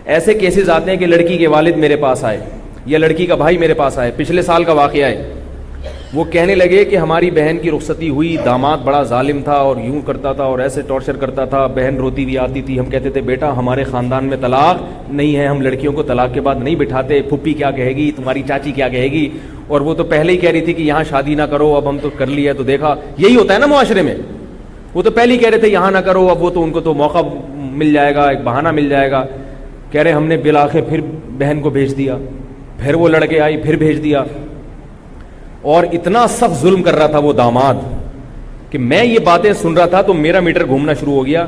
ایسے کیسز آتے ہیں کہ لڑکی کے والد میرے پاس آئے یا لڑکی کا بھائی میرے پاس آئے, پچھلے سال کا واقعہ ہے, وہ کہنے لگے کہ ہماری بہن کی رخصتی ہوئی, داماد بڑا ظالم تھا اور یوں کرتا تھا اور ایسے ٹارچر کرتا تھا, بہن روتی ہوئی آتی تھی, ہم کہتے تھے بیٹا ہمارے خاندان میں طلاق نہیں ہے, ہم لڑکیوں کو طلاق کے بعد نہیں بٹھاتے, پھپھی کیا کہے گی, تمہاری چاچی کیا کہے گی, اور وہ تو پہلے ہی کہہ رہی تھی کہ یہاں شادی نہ کرو, اب ہم تو کر لی ہے تو دیکھا, یہی ہوتا ہے نا معاشرے میں, وہ تو پہلے ہی کہہ رہے تھے یہاں نہ کرو, اب وہ تو ان کو تو موقع مل جائے گا, ایک بہانہ مل جائے گا, کہہ رہے ہم نے بالآخر پھر بہن کو بھیج دیا, پھر وہ لڑکے آئی پھر بھیج دیا, اور اتنا سخت ظلم کر رہا تھا وہ داماد کہ میں یہ باتیں سن رہا تھا تو میرا میٹر گھومنا شروع ہو گیا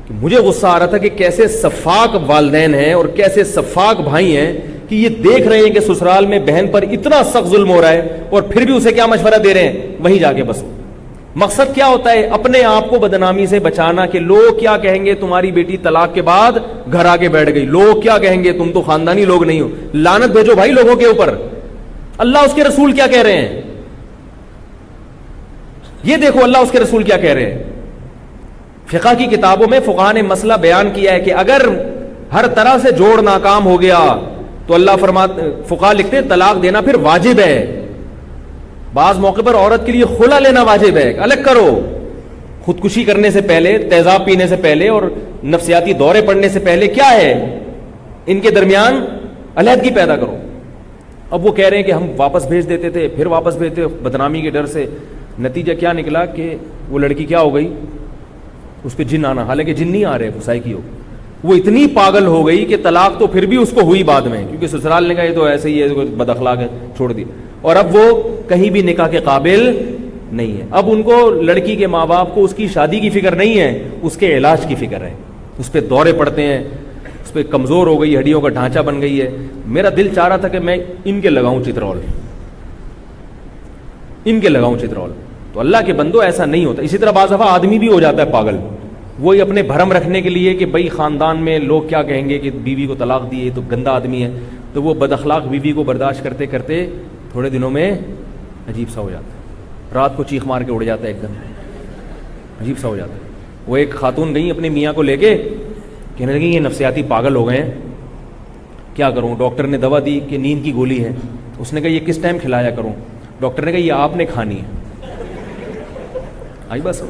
کہ مجھے غصہ آ رہا تھا کہ کیسے شفاق والدین ہیں اور کیسے شفاق بھائی ہیں کہ یہ دیکھ رہے ہیں کہ سسرال میں بہن پر اتنا سخت ظلم ہو رہا ہے اور پھر بھی اسے کیا مشورہ دے رہے ہیں, وہیں جا کے بسو. مقصد کیا ہوتا ہے, اپنے آپ کو بدنامی سے بچانا کہ لوگ کیا کہیں گے, تمہاری بیٹی طلاق کے بعد گھر آ کے بیٹھ گئی, لوگ کیا کہیں گے, تم تو خاندانی لوگ نہیں ہو. لعنت بھیجو بھائی لوگوں کے اوپر, اللہ اس کے رسول کیا کہہ رہے ہیں, یہ دیکھو اللہ اس کے رسول کیا کہہ رہے ہیں. فقہ کی کتابوں میں فقہاء نے مسئلہ بیان کیا ہے کہ اگر ہر طرح سے جوڑ ناکام ہو گیا تو اللہ فقہاء لکھتے ہیں طلاق دینا پھر واجب ہے. بعض موقع پر عورت کے لیے خلا لینا واجب ہے, الگ کرو, خودکشی کرنے سے پہلے, تیزاب پینے سے پہلے اور نفسیاتی دورے پڑنے سے پہلے کیا ہے, ان کے درمیان علیحدگی پیدا کرو. اب وہ کہہ رہے ہیں کہ ہم واپس بھیج دیتے تھے, پھر واپس بھیجتے بدنامی کے ڈر سے. نتیجہ کیا نکلا کہ وہ لڑکی کیا ہو گئی, اس پہ جن آنا, حالانکہ جن نہیں آ رہے, فسائی کی ہو, وہ اتنی پاگل ہو گئی کہ طلاق تو پھر بھی اس کو ہوئی بعد میں, کیونکہ سسرال نے کہا یہ تو ایسے ہی ہے, بد اخلاق ہے, چھوڑ دی. اور اب وہ کہیں بھی نکاح کے قابل نہیں ہے. اب ان کو لڑکی کے ماں باپ کو اس کی شادی کی فکر نہیں ہے, اس کے علاج کی فکر ہے. اس پہ دورے پڑتے ہیں, اس پہ کمزور ہو گئی, ہڈیوں کا ڈھانچہ بن گئی ہے. میرا دل چاہ رہا تھا کہ میں ان کے لگاؤں چترول, ان کے لگاؤں چترول. تو اللہ کے بندو ایسا نہیں ہوتا. اسی طرح بعض دفعہ آدمی بھی ہو جاتا ہے پاگل, وہی اپنے بھرم رکھنے کے لیے کہ بھائی خاندان میں لوگ کیا کہیں گے کہ بیوی کو طلاق دی, تو گندا آدمی ہے, تو وہ بد اخلاق بیوی کو برداشت کرتے کرتے تھوڑے دنوں میں عجیب سا ہو جاتا ہے, رات کو چیخ مار کے اڑ جاتا ہے, ایک دم عجیب سا ہو جاتا ہے. وہ ایک خاتون گئی اپنے میاں کو لے کے, کہنے لگی یہ نفسیاتی پاگل ہو گئے ہیں, کیا کروں. ڈاکٹر نے دوا دی کہ نیند کی گولی ہے. اس نے کہا یہ کس ٹائم کھلایا کروں. ڈاکٹر نے کہا یہ آپ نے کھانی ہے. آئی بس,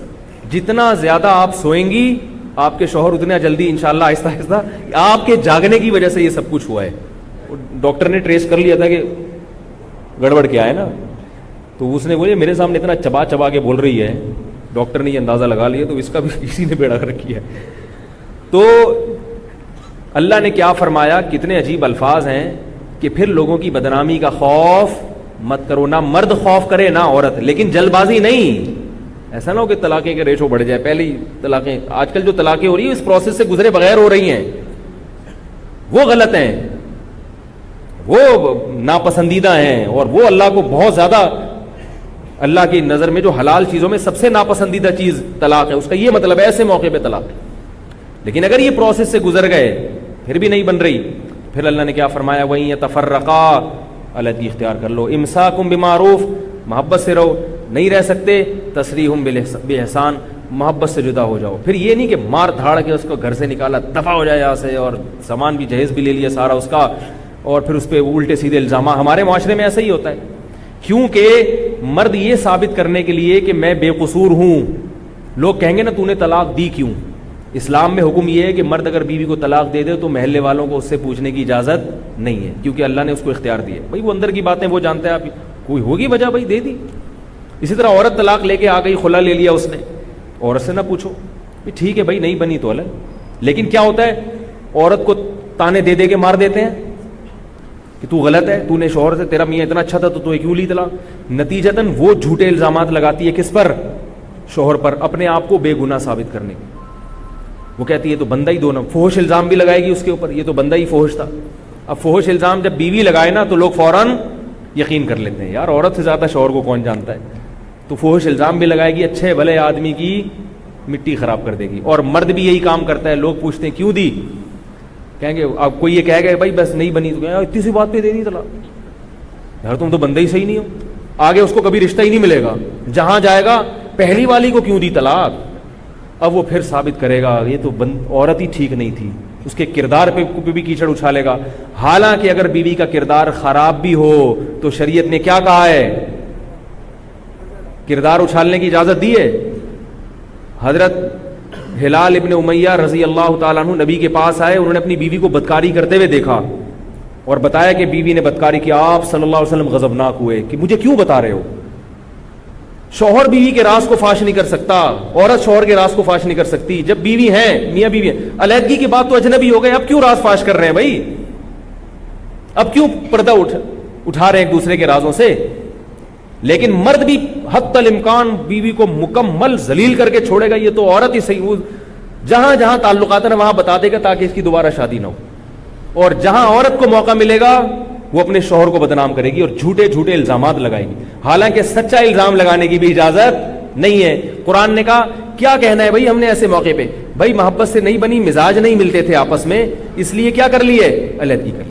جتنا زیادہ آپ سوئیں گی آپ کے شوہر اتنا جلدی انشاءاللہ آہستہ آہستہ, آپ کے جاگنے کی وجہ سے یہ سب کچھ ہوا ہے. ڈاکٹر نے ٹریس کر لیا تھا کہ گڑبڑ کیا ہے نا, تو اس نے بولے میرے سامنے اتنا چبا چبا کے بول رہی ہے, ڈاکٹر نے یہ اندازہ لگا لیا, تو اس کا بھی اسی نے بیڑا کر کیا ہے. تو اللہ نے کیا فرمایا, کتنے عجیب الفاظ ہیں کہ پھر لوگوں کی بدنامی کا خوف مت کرو. نہ مرد خوف کرے نہ عورت, لیکن جلد بازی نہیں. ایسا نہ ہو کہ طلاقیں کے ریشو بڑھ جائے. پہلی طلاقیں, آج کل جو طلاقیں ہو رہی ہیں اس پروسیس سے گزرے بغیر ہو رہی ہیں, وہ غلط ہیں, وہ ناپسندیدہ ہیں, اور وہ اللہ کو بہت زیادہ, اللہ کی نظر میں جو حلال چیزوں میں سب سے ناپسندیدہ چیز طلاق ہے, اس کا یہ مطلب ہے ایسے موقع پہ طلاق. لیکن اگر یہ پروسیس سے گزر گئے پھر بھی نہیں بن رہی, پھر اللہ نے کیا فرمایا, وَإِن يَتَفَرَّقَا, علیحدگی اختیار کر لو. امساکم بمعروف, محبت سے رہو, نہیں رہ سکتے تسریحم باحسان, محبت سے جدا ہو جاؤ. پھر یہ نہیں کہ مار دھاڑ کے اس کو گھر سے نکالا, دفع ہو جائے یہاں سے, اور سامان بھی جہیز بھی لے لیا سارا اس کا, اور پھر اس پہ الٹے سیدھے الزامات. ہمارے معاشرے میں ایسا ہی ہوتا ہے, کیونکہ مرد یہ ثابت کرنے کے لیے کہ میں بے قصور ہوں, لوگ کہیں گے نا تو نے طلاق دی کیوں. اسلام میں حکم یہ ہے کہ مرد اگر بیوی کو طلاق دے دے تو محلے والوں کو اس سے پوچھنے کی اجازت نہیں ہے, کیونکہ اللہ نے اس کو اختیار دی ہے. بھائی وہ اندر کی باتیں وہ جانتا ہے, آپ کوئی ہوگی وجہ, بھائی دے دی. اسی طرح عورت طلاق لے کے آ گئی, خلا لے لیا اس نے, عورت سے نہ پوچھو, ٹھیک ہے بھائی نہیں بنی تو الگ. لیکن کیا ہوتا ہے, عورت کو تانے دے دے کے مار دیتے ہیں کہ تو غلط ہے, تو نے شوہر سے, تیرا میاں اتنا اچھا تھا تو کیوں لی طلاق. نتیجتاً وہ جھوٹے الزامات لگاتی ہے کس پر, شوہر پر, اپنے آپ کو بے گناہ ثابت کرنے کے. وہ کہتی ہے تو بندہ ہی دونوں, فحش الزام بھی لگائے گی اس کے اوپر, یہ تو بندہ ہی فحش تھا. اب فحش الزام جب بیوی لگائے نا تو لوگ فوراً یقین کر لیتے ہیں, یار عورت سے زیادہ شوہر کو کون جانتا ہے. تو فحش الزام بھی لگائے گی, اچھے بھلے آدمی کی مٹی خراب کر دے گی. اور مرد بھی یہی کام کرتا ہے, لوگ پوچھتے ہیں کیوں دی, کہیں گے اب کوئی یہ کہے گا بھائی بس نہیں بنی, تو اتنی سی بات پہ دے دی طلاق, یار تم تو بندہ ہی صحیح نہیں ہو, آگے اس کو کبھی رشتہ ہی نہیں ملے گا. جہاں جائے گا پہلی والی کو کیوں دی طلاق, اب وہ پھر ثابت کرے گا یہ تو عورت ہی ٹھیک نہیں تھی, اس کے کردار پہ بھی کیچڑ اچھالے گا. حالانکہ اگر بیوی کا کردار خراب بھی ہو تو شریعت نے کیا کہا ہے؟ کردار اچھالنے کی اجازت دی ہے. حضرت ہلال ابن امیہ رضی اللہ تعالیٰ عنہ نبی کے پاس آئے, انہوں نے اپنی بیوی کو بدکاری کرتے ہوئے دیکھا اور بتایا کہ بیوی نے بدکاری کی. آپ صلی اللہ علیہ وسلم غضبناک ہوئے کہ مجھے کیوں بتا رہے ہو؟ شوہر بیوی کے راز کو فاش نہیں کر سکتا, عورت شوہر کے راز کو فاش نہیں کر سکتی. جب بیوی ہیں, میاں بیوی ہیں, علیحدگی کی بات تو اجنبی ہو گئے, اب کیوں راز فاش کر رہے ہیں بھائی؟ اب کیوں پردہ اٹھا رہے ہیں ایک دوسرے کے رازوں سے؟ لیکن مرد بھی حتی الامکان بیوی کو مکمل ذلیل کر کے چھوڑے گا. یہ تو عورت ہی صحیح, جہاں جہاں تعلقات ہیں وہاں بتا دے گا تاکہ اس کی دوبارہ شادی نہ ہو. اور جہاں عورت کو موقع ملے گا وہ اپنے شوہر کو بدنام کرے گی اور جھوٹے جھوٹے الزامات لگائے گی, حالانکہ سچا الزام لگانے کی بھی اجازت نہیں ہے. قرآن نے کہا کیا کہنا ہے بھائی ہم نے ایسے موقع پہ؟ بھائی محبت سے نہیں بنی, مزاج نہیں ملتے تھے آپس میں, اس لیے کیا کر لیے؟ علیحدگی کر لی.